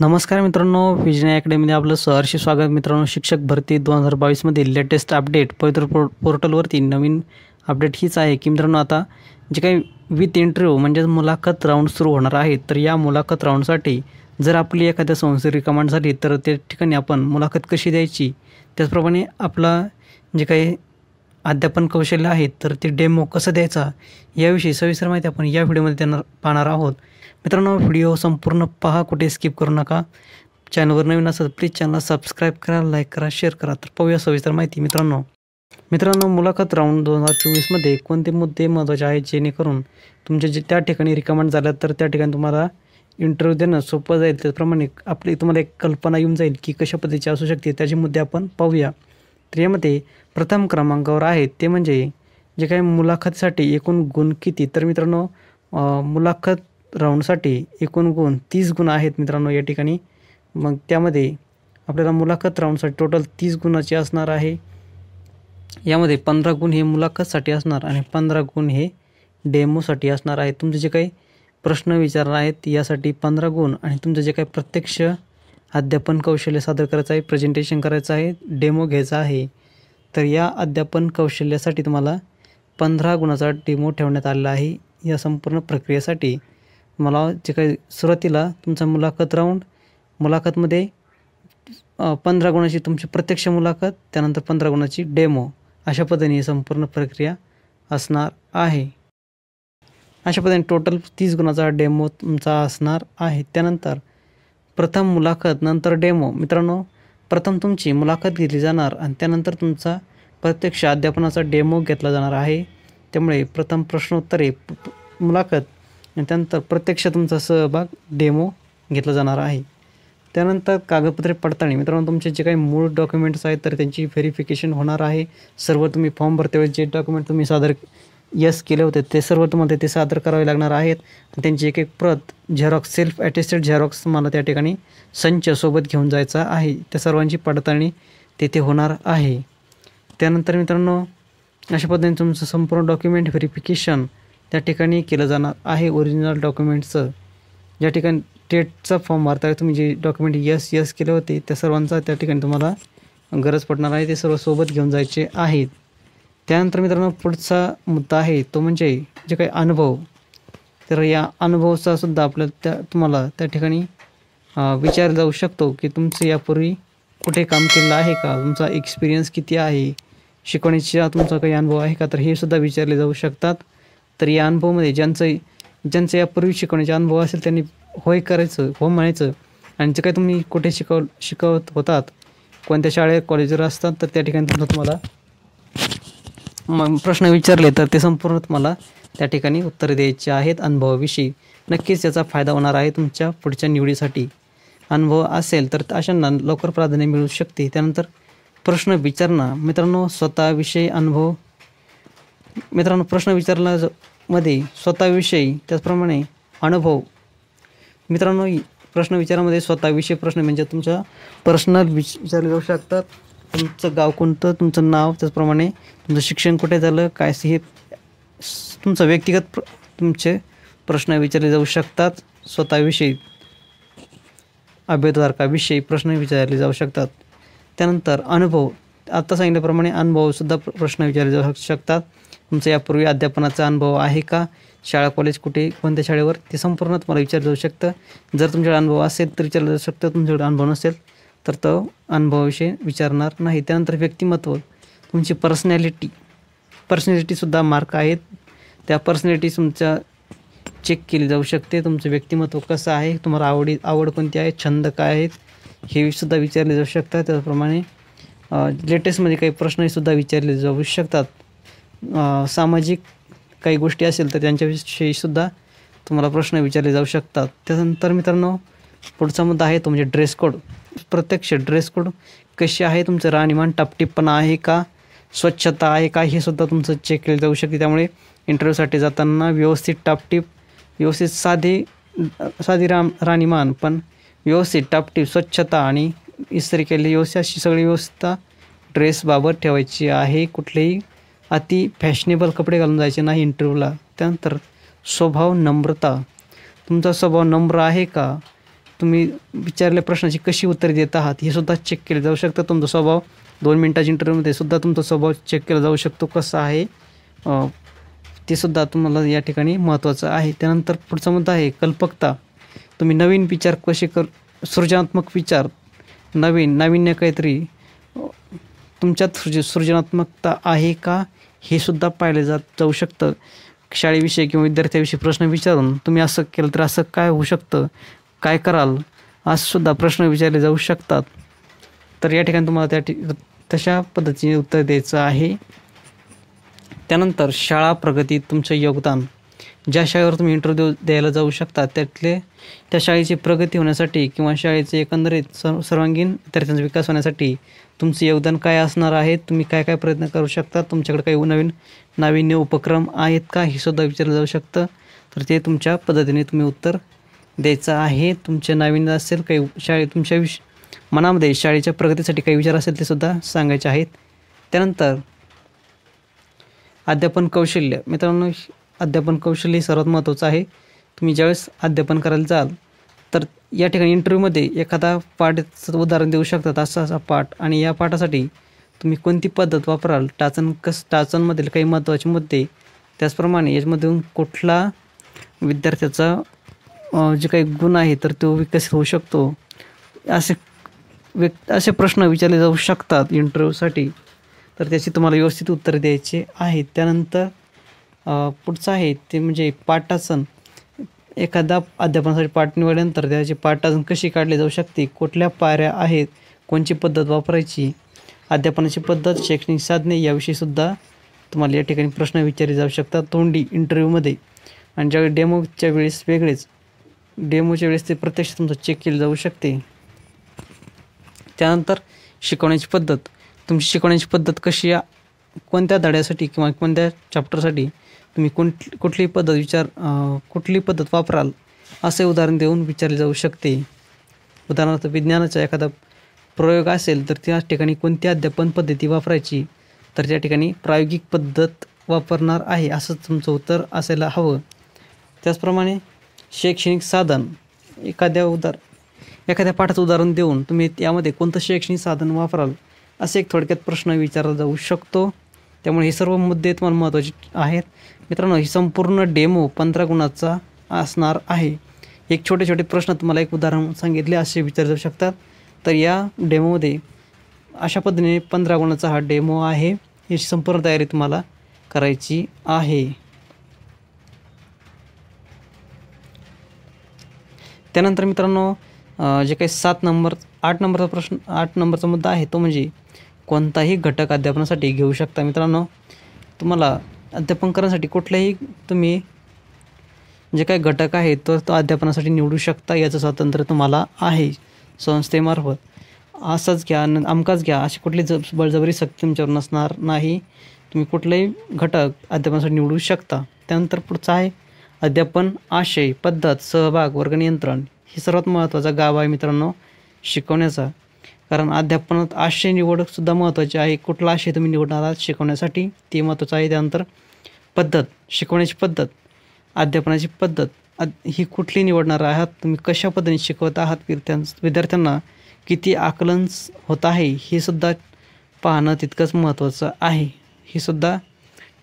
नमस्कार मित्रांनो, विजन अकॅडमीमध्ये आपलं सहर्ष स्वागत. मित्रांनो, शिक्षक भरती 2022 मधील लेटेस्ट अपडेट पवित्र पोर्टलवरती नवीन अपडेट हीच आहे की मित्रांनो, आता जे काही विथ इंटरव्ह्यू म्हणजेच मुलाखत राऊंड सुरू होणार आहे. तर या मुलाखत राऊंडसाठी जर आपली एखाद्या संस्थेची रिकमेंड झाली तर त्या ठिकाणी आपण मुलाखत कशी द्यायची, त्याचप्रमाणे आपला जे काही अध्यापन कौशल्य आहे तर ते डेमो कसं द्यायचा याविषयी सविस्तर माहिती आपण या व्हिडिओमध्ये पाहणार आहोत. मित्रांनो, व्हिडिओ संपूर्ण पहा, कुठे स्किप करू नका. चॅनलवर नवीन असेल प्लीज चॅनलला सबस्क्राईब करा, लाईक करा, शेअर करा. तर पाहूया सविस्तर माहिती. मित्रांनो, मुलाखत राऊंड 2024मध्ये कोणते मुद्दे महत्त्वाचे आहेत जेणेकरून तुमचे जे त्या ठिकाणी रिकमेंड झाल्या तर त्या ठिकाणी तुम्हाला इंटरव्ह्यू देणं सोपं जाईल. त्याचप्रमाणे तुम्हाला एक कल्पना येऊन जाईल की कशा पद्धतीची असू शकते. त्याचे मुद्दे आपण पाहूया. तर यामध्ये प्रथम क्रमांकावर आहेत ते म्हणजे जे काही मुलाखतीसाठी एकूण गुण किती. तर मित्रांनो, मुलाखत राऊंडसाठी एकूण गुण 30 गुण आहेत मित्रांनो या ठिकाणी. मग त्यामध्ये आपल्याला मुलाखत राऊंडसाठी टोटल 30 गुणाची असणार आहे. यामध्ये 15 गुण हे मुलाखतसाठी असणार आणि 15 गुण हे डेमोसाठी असणार आहे. तुमचे जे काही प्रश्न विचारणार आहेत यासाठी 15 गुण आणि तुमचं जे काही प्रत्यक्ष अध्यापन कौशल्य सादर करायचं आहे, प्रेझेंटेशन करायचं आहे, डेमो घ्यायचा आहे, तर या अध्यापन कौशल्यासाठी तुम्हाला 15 गुणाचा डेमो ठेवण्यात आलेला आहे. या संपूर्ण प्रक्रियेसाठी मला जे काही सुरुवातीला तुमचा मुलाखतमध्ये 15 गुणाची तुमची प्रत्यक्ष मुलाखत, त्यानंतर 15 गुणाची डेमो, अशा पद्धतीने संपूर्ण प्रक्रिया असणार आहे. अशा पद्धतीने टोटल 30 गुणाचा डेमो तुमचा असणार आहे. त्यानंतर प्रथम मुलाखत नंतर डेमो. मित्रांनो, प्रथम तुमची मुलाखत घेतली जाणार आणि त्यानंतर तुमचा प्रत्यक्ष अध्यापनाचा डेमो घेतला जाणार आहे. त्यामुळे प्रथम प्रश्नोत्तरे, मुलाखत आणि त्यानंतर प्रत्यक्ष तुमचा सहभाग, डेमो घेतला जाणार आहे. त्यानंतर कागदपत्रे पडताळणी. मित्रांनो, तुमचे जे काही मूळ डॉक्युमेंट्स आहेत तर त्यांची व्हेरिफिकेशन होणार आहे. सर्व तुम्ही फॉर्म भरतेवेळेस जे डॉक्युमेंट तुम्ही केले होते ते सर्व तुम्हाला ते सादर करावे लागणार आहेत. त्यांची एक प्रत झेरॉक्स, सेल्फ अटेस्टेड झेरॉक्स तुम्हाला त्या ठिकाणी संच सोबत घेऊन जायचा आहे. त्या सर्वांची पडताळणी तेथे होणार आहे. त्यानंतर मित्रांनो, अशा पद्धतीने तुमचं संपूर्ण डॉक्युमेंट व्हेरिफिकेशन त्या ठिकाणी केलं जाणार आहे. ओरिजिनल डॉक्युमेंटचं ज्या ठिकाणी टेटचा फॉर्म भरता तुम्ही जे डॉक्युमेंट यस केले होते त्या सर्वांचा त्या ठिकाणी तुम्हाला गरज पडणार आहे. ते सर्व सोबत घेऊन जायचे आहेत. त्यानंतर मित्रांनो, पुढचा मुद्दा आहे तो म्हणजे जे काही अनुभव. तर या अनुभवाचा सुद्धा तुम्हाला त्या ठिकाणी विचारला जाऊ शकतो की तुमचं यापूर्वी कुठे काम केलेलं आहे का, तुमचा एक्सपिरियन्स किती आहे, शिकवण्याचा तुमचा काही अनुभव आहे का, तर हे सुद्धा विचारले जाऊ शकतात. तर या अनुभवामध्ये ज्यांचं यापूर्वी शिकवण्याचा अनुभव असेल त्यांनी होय करायचं, हो म्हणायचं. आणि जे काही तुम्ही कुठे शिकवत होतात, कोणत्या शाळेत कॉलेजवर असतात, तर त्या ठिकाणी तुम्हाला मग प्रश्न विचारले तर ते संपूर्ण तुम्हाला त्या ठिकाणी उत्तरे द्यायची आहेत अनुभवाविषयी. नक्कीच याचा फायदा होणार आहे तुमच्या पुढच्या निवडीसाठी. अनुभव असेल तर अशांना लवकर प्राधान्य मिळू शकते. त्यानंतर प्रश्न विचारणा. मित्रांनो, स्वतःविषयी अनुभव. मित्रांनो, प्रश्न विचारण्यामध्ये स्वतःविषयी त्याचप्रमाणे अनुभव. मित्रांनो, प्रश्न विचारामध्ये स्वतःविषयी प्रश्न म्हणजे तुमच्या पर्सनल विचारले जाऊ शकतात. तुमचं गाव कोणतं, तुमचं नाव, त्याचप्रमाणे तुमचं शिक्षण कुठे झालं, काय, हे तुमचं व्यक्तिगत तुमचे प्रश्न विचारले जाऊ शकतात. स्वतःविषयी, अभ्यासवर्गाविषयी प्रश्न विचारले जाऊ शकतात. त्यानंतर अनुभव. आता सांगितल्याप्रमाणे अनुभवसुद्धा प्रश्न विचारले जाऊ शकतात. तुमचा यापूर्वी अध्यापनाचा अनुभव आहे का, शाळा कॉलेज कुठे, कोणत्या शाळेवर, ते संपूर्ण तुम्हाला विचारलं जाऊ शकतं. जर तुमच्याकडे अनुभव असेल तर विचारलं जाऊ शकतं. तुमच्याकडे अनुभव नसेल तर तो अनुभवाविषयी विचारणार नाही. त्यानंतर व्यक्तिमत्व. तुमची पर्सनॅलिटीसुद्धा मार्क आहेत. त्या पर्सनॅलिटी तुमच्या चेक केली जाऊ शकते. तुमचं व्यक्तिमत्व कसं आहे, तुम्हाला आवड कोणती आहे, छंद काय आहेत, हे सुद्धा विचारले जाऊ शकतात. त्याचप्रमाणे लेटेस्टमध्ये काही प्रश्नसुद्धा विचारले जाऊ शकतात. सामाजिक काही गोष्टी असेल तर त्यांच्याविषयीसुद्धा तुम्हाला प्रश्न विचारले जाऊ शकतात. त्यानंतर मित्रांनो, पुढचा मुद्दा आहे तो म्हणजे ड्रेस कोड. प्रत्यक्ष ड्रेस कोड कशी आहे, तुमचं राहणीमान टापटीपणा आहे का, स्वच्छता आहे का, हे सुद्धा तुमचं चेक केलं जाऊ शकते. त्यामुळे इंटरव्ह्यूसाठी जाताना व्यवस्थित टापटीप, व्यवस्थित साधी राहणीमान, पण व्यवस्थित टापटीप, स्वच्छता आणि इस्त्री केलेली व्यवस्था, अशी सगळी व्यवस्था ड्रेसबाबत ठेवायची आहे. कुठलेही अति फॅशनेबल कपडे घालून जायचे नाही इंटरव्ह्यूला. त्यानंतर स्वभाव, नम्रता. तुमचा स्वभाव नम्र आहे का, तुम्ही विचारलेल्या प्रश्नाची कशी उत्तरे देत आहात हे सुद्धा चेक केलं जाऊ शकतं. तुमचा स्वभाव 2 मिनिटाच्या इंटरव्ह्यूमध्ये सुद्धा तुमचा स्वभाव चेक केला जाऊ शकतो कसा आहे, ते सुद्धा तुम्हाला या ठिकाणी महत्त्वाचं आहे. त्यानंतर पुढचा मुद्दा आहे कल्पकता. तुम्ही नवीन विचार कसे सृजनात्मक विचार, नाविन्य काहीतरी तुमच्यात सृजनात्मकता आहे का हे सुद्धा पाहिलं जाऊ शकतं. शाळेविषयी किंवा विद्यार्थ्याविषयी प्रश्न विचारून तुम्ही असं केलं तर असं काय होऊ शकतं, काय कराल, असं सुद्धा प्रश्न विचारले जाऊ शकतात. तर या ठिकाणी तुम्हाला तशा पद्धतीने उत्तर द्यायचं आहे. त्यानंतर शाळा प्रगतीत तुमचं योगदान. ज्या शाळेवर तुम्ही इंटरव्ह्यू द्यायला जाऊ शकता त्या शाळेची प्रगती होण्यासाठी किंवा शाळेचे एकंदरीत सर्वांगीण विद्यार्थ्यांचा विकास होण्यासाठी तुमचं योगदान काय असणार आहे, तुम्ही काय काय प्रयत्न करू शकता, तुमच्याकडे काही नाविन्य उपक्रम आहेत का हे सुद्धा विचारलं जाऊ शकतं. तर ते तुमच्या पद्धतीने तुम्ही उत्तर द्यायचं आहे. तुमचे नाविन्य असेल, काही तुमच्या मनामध्ये शाळेच्या प्रगतीसाठी काही विचार असेल ते सुद्धा सांगायचे आहेत. त्यानंतर अध्यापन कौशल्य. मित्रांनो, अध्यापन कौशल्य सर्वात महत्त्वाचं आहे. तुम्ही ज्यावेळेस अध्यापन करायला जाल तर या ठिकाणी इंटरव्ह्यूमध्ये एखादा पाठाचं उदाहरण देऊ शकतात, असा पाठ, आणि या पाठासाठी तुम्ही कोणती पद्धत वापराल, टाचनमधील काही महत्त्वाचे मुद्दे, त्याचप्रमाणे यामधून कुठला विद्यार्थ्याचा जे काही गुण आहे तर तो विकसित होऊ शकतो, असे प्रश्न विचारले जाऊ शकतात इंटरव्ह्यूसाठी. तर त्याची तुम्हाला व्यवस्थित उत्तर द्यायचे आहेत. त्यानंतर पुढचं आहे ते म्हणजे पाठासन. एखादा अध्यापनासाठी पाठ निवडल्यानंतर त्याची पाठासन कशी काढली जाऊ शकते, कुठल्या पायऱ्या आहेत, कोणची पद्धत वापरायची, अध्यापनाची पद्धत, शैक्षणिक साधने याविषयीसुद्धा तुम्हाला या ठिकाणी प्रश्न विचारले जाऊ शकतात तोंडी इंटरव्ह्यूमध्ये. आणि ज्यावेळी डेमोच्या वेळेस वेगळेच, डेमोच्या वेळेस ते प्रत्यक्ष तुमचं चेक केलं जाऊ शकते. त्यानंतर शिकवण्याची पद्धत. तुमची शिकवण्याची पद्धत कशी, कोणत्या धड्यासाठी किंवा कोणत्या चॅप्टरसाठी तुम्ही कुठली पद्धत वापराल असे उदाहरण देऊन विचारले जाऊ शकते. उदाहरणार्थ विज्ञानाचा एखादा प्रयोग असेल तर त्या ठिकाणी कोणती अध्यापन पद्धती वापरायची, तर त्या ठिकाणी प्रायोगिक पद्धत वापरणार आहे असं तुमचं उत्तर असायला हवं. त्याचप्रमाणे शैक्षणिक साधन. एखाद्या पाठाचं उदाहरण देऊन तुम्ही यामध्ये कोणतं शैक्षणिक साधन वापराल असे एक थोडक्यात प्रश्न विचारला जाऊ शकतो. त्यामुळे हे सर्व मुद्दे तुम्हाला महत्त्वाचे आहेत. मित्रांनो, ही संपूर्ण डेमो 15 गुणाचा असणार आहे. एक छोटे प्रश्न तुम्हाला एक उदाहरण सांगितले असे विचारले जाऊ शकतात. तर या डेमोमध्ये अशा पद्धतीने 15 गुणाचा हा डेमो आहे. याची संपूर्ण तयारी तुम्हाला करायची आहे. त्यानंतर मित्रांनो, जे काही 8 नंबरचा मुद्दा आहे तो म्हणजे कोणताही घटक अध्यापनासाठी घेऊ शकता. मित्रांनो, तुम्हाला अध्यापन करण्यासाठी कुठल्याही तुम्ही जे काही घटक आहेत तो अध्यापनासाठी निवडू शकता. याचं स्वातंत्र्य तुम्हाला आहे संस्थेमार्फत. असंच घ्या, अमकाच घ्या अशी कुठली बळजबरी सक्ती तुमच्यावर नसणार नाही. तुम्ही कुठलाही घटक अध्यापनासाठी निवडू शकता. त्यानंतर पुढचं आहे अध्यापन आशय, पद्धत, सहभाग, वर्गनियंत्रण. हे सर्वात महत्त्वाचा गाभा आहे मित्रांनो शिकवण्याचा. कारण अध्यापनात आशय निवडसुद्धा महत्त्वाची आहे. कुठला आशय तुम्ही निवडणार आहात शिकवण्यासाठी ते महत्त्वाचं आहे. त्यानंतर पद्धत, शिकवण्याची पद्धत, अध्यापनाची पद्धत ही कुठली निवडणार आहात, तुम्ही कशा पद्धतीने शिकवत आहात, विद्यार्थ्यांना किती आकलन होत आहे हे सुद्धा पाहणं तितकंच महत्त्वाचं आहे. हे सुद्धा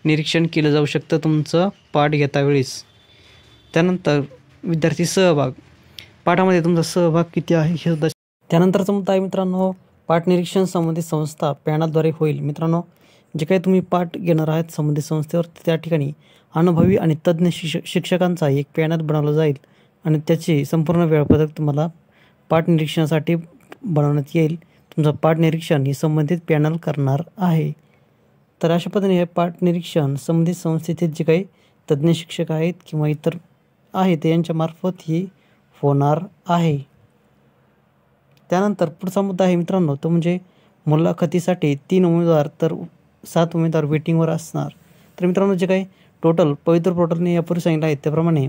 निरीक्षण केलं जाऊ शकतं तुमचं पाठ घेता वेळेस. त्यानंतर विद्यार्थी सहभाग, पाठामध्ये तुमचा सहभाग किती आहे हे सुद्धा. त्यानंतरचा मुद्दा आहे मित्रांनो पाठ निरीक्षण संबंधित संस्था पॅनलद्वारे होईल. मित्रांनो, जे काही तुम्ही पाठ घेणार आहात संबंधित संस्थेवर त्या ठिकाणी अनुभवी आणि तज्ज्ञ शिक्षकांचा एक पॅनल बनवला जाईल आणि त्याचे संपूर्ण वेळापत्रक तुम्हाला पाठ निरीक्षणासाठी बनवण्यात येईल. तुमचं पाठ निरीक्षण हे संबंधित पॅनल करणार आहे. तर अशा पद्धतीने हे पाठ निरीक्षण संबंधित संस्थेतील जे काही तज्ज्ञ शिक्षक आहेत किंवा इतर आहेत यांच्यामार्फत ही होणार आहे. त्यानंतर पुढचा मुद्दा आहे मित्रांनो तो म्हणजे मुलाखतीसाठी 3 उमेदवार तर 7 उमेदवार वेटिंगवर असणार. तर मित्रांनो, जे काही टोटल पवित्र पोर्टलने यापूर्वी सांगितलं आहे त्याप्रमाणे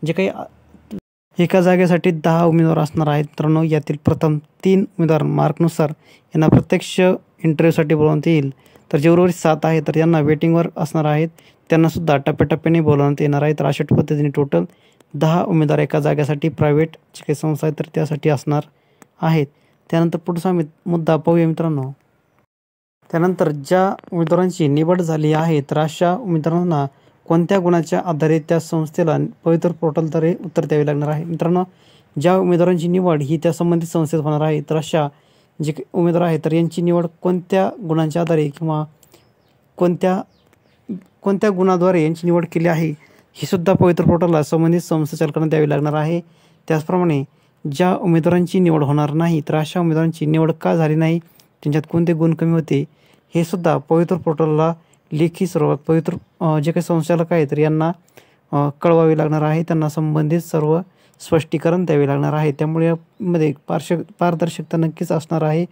जे काही एका जागेसाठी 10 उमेदवार असणार आहेत. मित्रांनो, यातील प्रथम 3 उमेदवार मार्कनुसार यांना प्रत्यक्ष इंटरव्ह्यूसाठी बोलवण्यात येईल. तर जे उर्वरित 7 आहेत तर यांना वेटिंगवर असणार आहेत, त्यांनासुद्धा टप्प्याटप्प्याने बोलवण्यात येणार आहे. तर अशा पद्धतीने टोटल 10 उमेदवार एका जागेसाठी प्रायव्हेट जे काही संस्था आहेत तर त्यासाठी असणार आहेत. त्यानंतर पुढचा मुद्दा पाहूया मित्रांनो. त्यानंतर ज्या उमेदवारांची निवड झाली आहे तर अशा उमेदवारांना कोणत्या गुणाच्या आधारे त्या संस्थेला पवित्र पोर्टलद्वारे उत्तर द्यावे लागणार आहे. मित्रांनो, ज्या उमेदवारांची निवड ही त्या संबंधित संस्थेत होणार आहे तर अशा जे उमेदवार आहेत तर यांची निवड कोणत्या गुणांच्या आधारे किंवा कोणत्या गुणाद्वारे यांची निवड केली आहे ही सुद्धा पवित्र पोर्टलला संबंधित संस्थाचालकांना द्यावी लागणार आहे. त्याचप्रमाणे ज्या उमेदवारांची निवड होणार नाही तर अशा उमेदवारांची निवड का झाली नाही, त्यांच्यात कोणते गुण कमी होते हे सुद्धा पवित्र पोर्टलला लेखी स्वरूपात जे काही संचालक आहेत तर यांना कळवावे लागणार आहे. त्यांना संबंधित सर्व स्पष्टीकरण द्यावे लागणार आहे. त्यामुळे यामध्ये पारदर्शकता नक्कीच असणार आहे.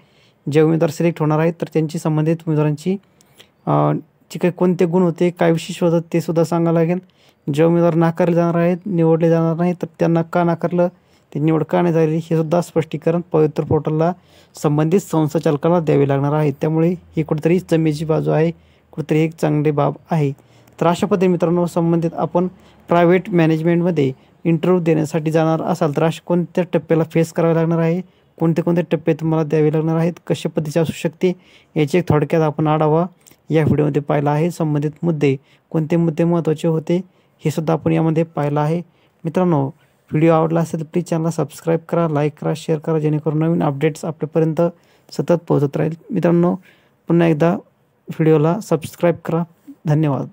जे उमेदवार सिलेक्ट होणार आहेत तर त्यांची संबंधित उमेदवारांची जे काही कोणते गुण होते, काय विशेष होतं ते सुद्धा सांगावं लागेल. जे उमेदवार नाकारले जाणार आहेत, निवडले जाणार नाही तर त्यांना का नाकारलं, ते निवड का नाही झाली हे सुद्धा स्पष्टीकरण पवित्र पोर्टलला संबंधित संस्थाचालकाला द्यावे लागणार आहे. त्यामुळे ही कुठेतरी जमेची बाजू आहे, कुठेतरी एक चांगली बाब आहे. तर अशा पद्धतीने मित्रांनो, संबंधित आपण प्रायव्हेट मॅनेजमेंटमध्ये इंटरव्ह्यू देण्यासाठी जाणार असाल तर अशा कोणत्या टप्प्याला फेस करावे लागणार आहे, कोणते टप्पे तुम्हाला द्यावे लागणार आहेत, कशा पद्धतीचे असू शकते याचे थोडक्यात आपण आढावा या व्हिडिओमध्ये पाहिला आहे. संबंधित कोणते मुद्दे महत्त्वाचे होते हे सुद्धा आपण यामध्ये पाहिलं आहे. मित्रांनो, व्हिडिओ आवडला असेल तर प्लीज चॅनलला सबस्क्राईब करा, लाईक करा, शेअर करा, जेणेकरून नवीन अपडेट्स आपल्यापर्यंत सतत पोहोचत राहील. मित्रांनो, पुन्हा एकदा व्हिडिओला सबस्क्राईब करा. धन्यवाद.